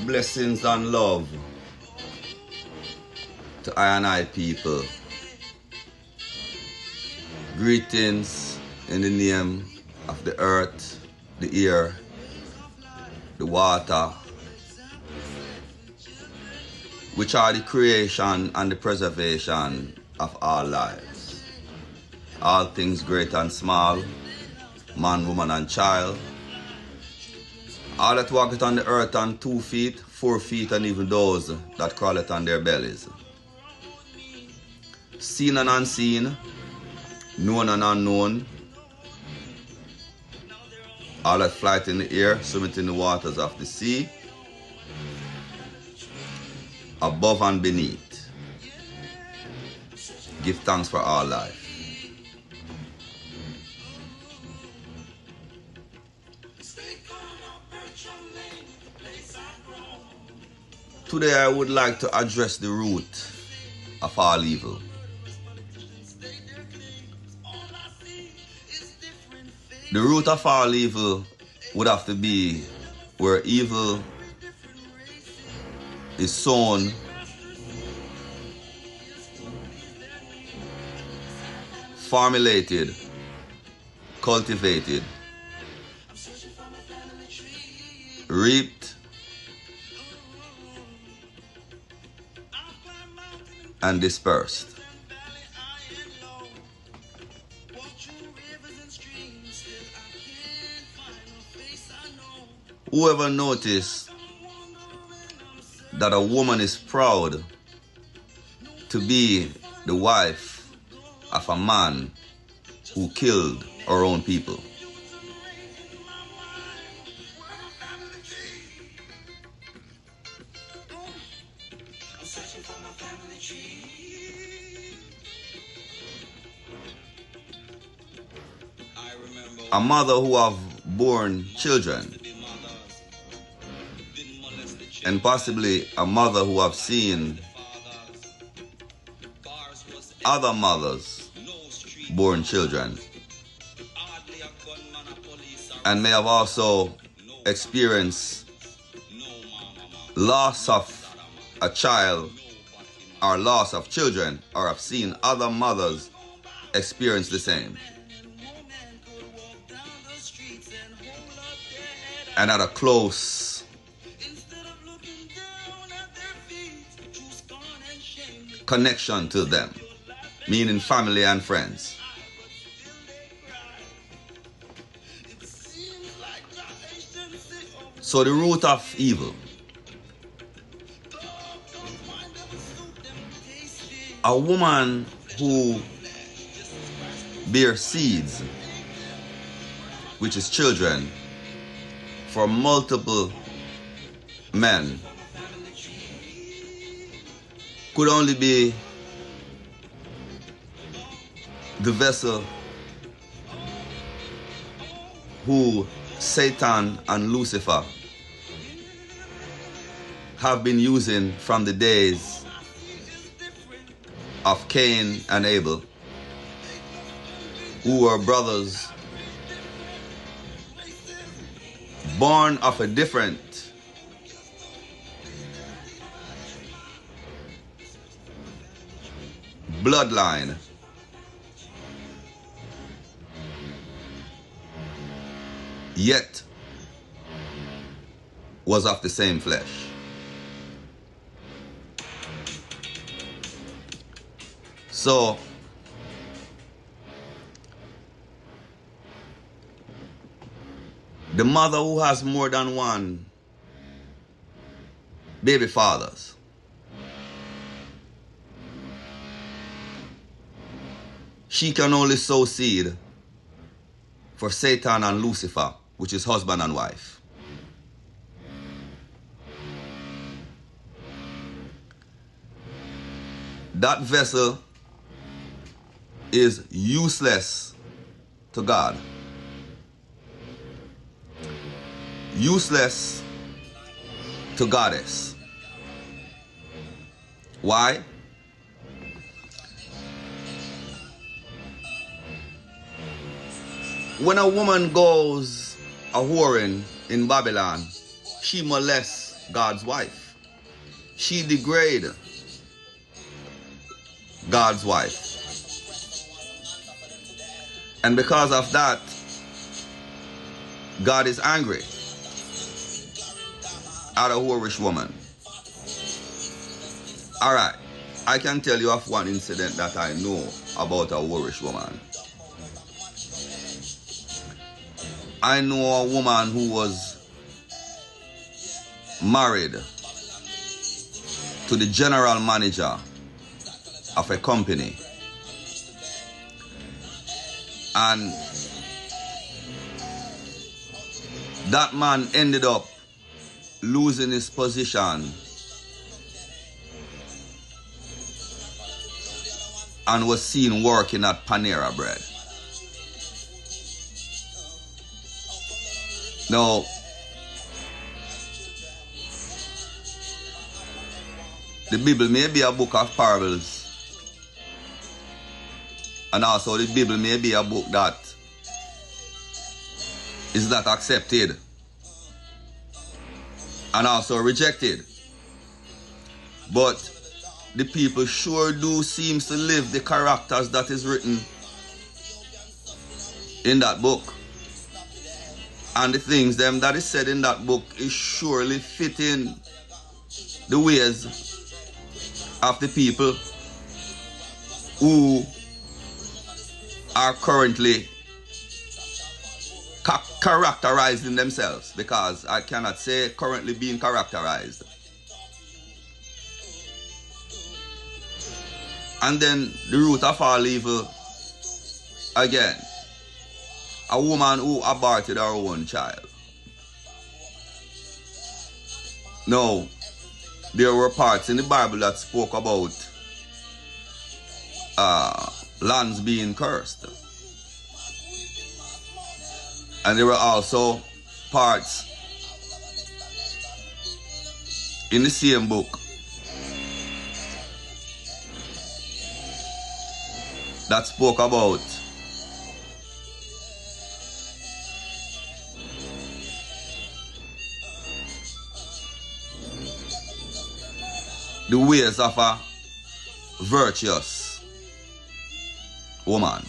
Blessings and love to I and I people. Greetings in the name of the earth, the air, the water, which are the creation and the preservation of all lives. All things great and small, man, woman and child. All that walketh on the earth on 2 feet, 4 feet, and even those that crawleth on their bellies. Seen and unseen, known and unknown. All that flight in the air, swimmeth in the waters of the sea, above and beneath. Give thanks for all life. Today I would like to address the root of all evil. The root of all evil would have to be where evil is sown, formulated, cultivated, reaped, and dispersed. Whoever noticed that a woman is proud to be the wife of a man who killed her own people? A mother who have born children, and possibly a mother who have seen other mothers born children, and may have also experienced loss of a child or loss of children, or have seen other mothers experience the same. And at a close connection to them, meaning family and friends. So the root of evil, a woman who bears seeds, which is children, for multiple men, could only be the vessel who Satan and Lucifer have been using from the days of Cain and Abel, who were brothers born of a different bloodline, yet was of the same flesh. So the mother who has more than one baby fathers, she can only sow seed for Satan and Lucifer, which is husband and wife. That vessel is useless to God. Useless to Goddess. Why? When a woman goes a whoring in Babylon, she molests God's wife. She degraded God's wife. And because of that, God is angry at a whorish woman. Alright, I can tell you of one incident that I know about a whorish woman. I know a woman who was married to the general manager of a company. And that man ended up losing his position and was seen working at Panera Bread. Now, the Bible may be a book of parables, and also the Bible may be a book that is not accepted and also rejected. But the people sure do seems to live the characters that is written in that book. And the things them that is said in that book is surely fitting the ways of the people who are currently characterizing themselves, because I cannot say currently being characterized. And then the root of all evil, again, a woman who aborted her own child. Now, there were parts in the Bible that spoke about lands being cursed. And there were also parts in the same book that spoke about the ways of a virtuous woman.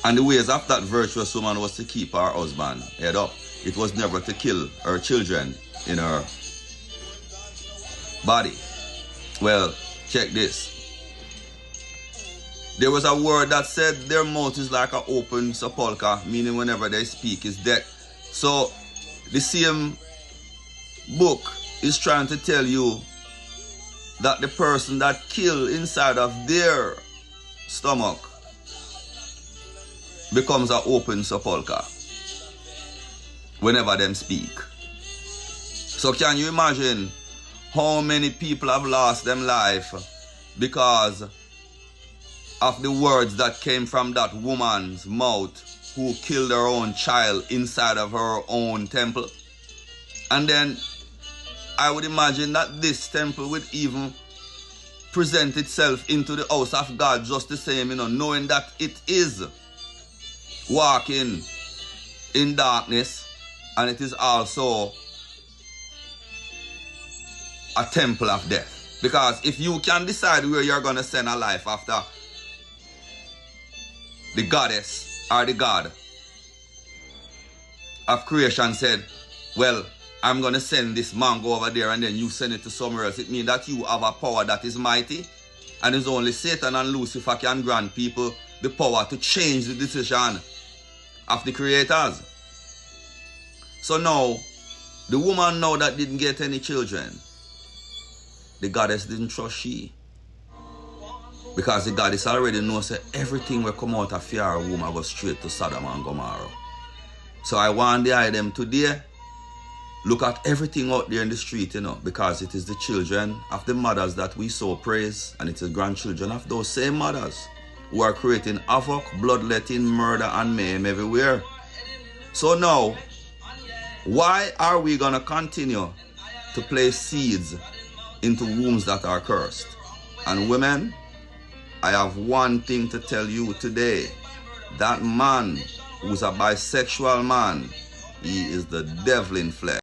And the ways of that virtuous woman was to keep her husband head up. It was never to kill her children in her body. Well, check this. There was a word that said their mouth is like an open sepulchre, meaning whenever they speak is death. So the same book is trying to tell you that the person that killed inside of their stomach becomes an open sepulchre whenever them speak. So can you imagine how many people have lost them life because of the words that came from that woman's mouth who killed her own child inside of her own temple? And then I would imagine that this temple would even present itself into the house of God just the same, knowing that it is walking in darkness, and it is also a temple of death. Because if you can decide where you're going to send a life after the goddess or the God of creation said, well, I'm going to send this mango over there, and then you send it to somewhere else, it means that you have a power that is mighty, and it's only Satan and Lucifer can grant people the power to change the decision of the creators. So now, the woman now that didn't get any children, the goddess didn't trust she. Because the goddess already knows that everything will come out of your womb will go straight to Sodom and Gomorrah. So I want the item today. Look at everything out there in the street, because it is the children of the mothers that we so praise, and it is grandchildren of those same mothers who are creating havoc, bloodletting, murder, and mayhem everywhere. So now, why are we going to continue to place seeds into wombs that are cursed? And women, I have one thing to tell you today. That man who's a bisexual man, he is the devil in flesh.